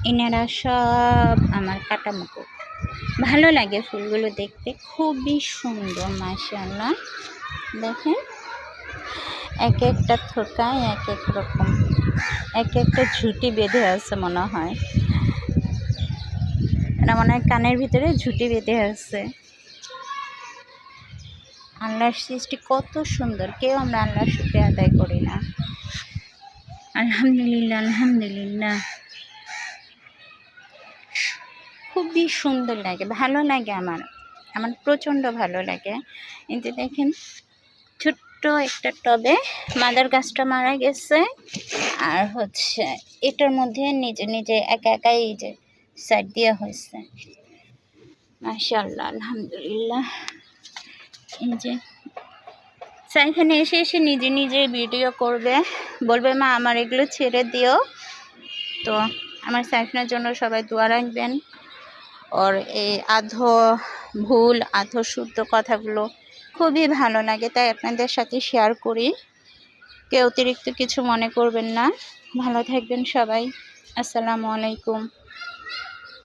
এনারা সব আমার কাটা মুকুট। ভালো লাগে ফুলগুলো দেখতে, খুবই সুন্দর মাশাআল্লাহ। দেখেন এক একটা থোকায় এক এক রকম, এক একটা ঝুঁটি বেঁধে আছে মনে হয়। এটা মনে হয় কানের ভিতরে ঝুঁটি বেঁধে আছে। আল্লাহর সৃষ্টি কত সুন্দর, কেউ আমরা আল্লাহর শুকরিয়া আদায় করি না। আলহামদুলিল্লাহ, আলহামদুলিল্লাহ। খুবই সুন্দর লাগে, ভালো লাগে আমার প্রচণ্ড ভালো লাগে। কিন্তু দেখেন ছোট্ট একটা টবে মাদার গাছটা মারা গেছে, আর হচ্ছে এটার মধ্যে নিজে নিজে একা একাই যে সাইড দেওয়া হয়েছে। মাশাআল্লাহ, আলহামদুলিল্লাহ। এই যে এখানে এসে এসে নিজে নিজে ভিডিও করবে, বলবে মা আমার এগুলো ছেড়ে দিও। তো আমার সাইফিনের জন্য সবাই দোয়া রাখবেন। ওর এই আধো ভুল আধো শুদ্ধ কথাগুলো খুবই ভালো লাগে, তাই আপনাদের সাথে শেয়ার করি। কেউ অতিরিক্ত কিছু মনে করবেন না। ভালো থাকবেন সবাই। আসসালামু আলাইকুম।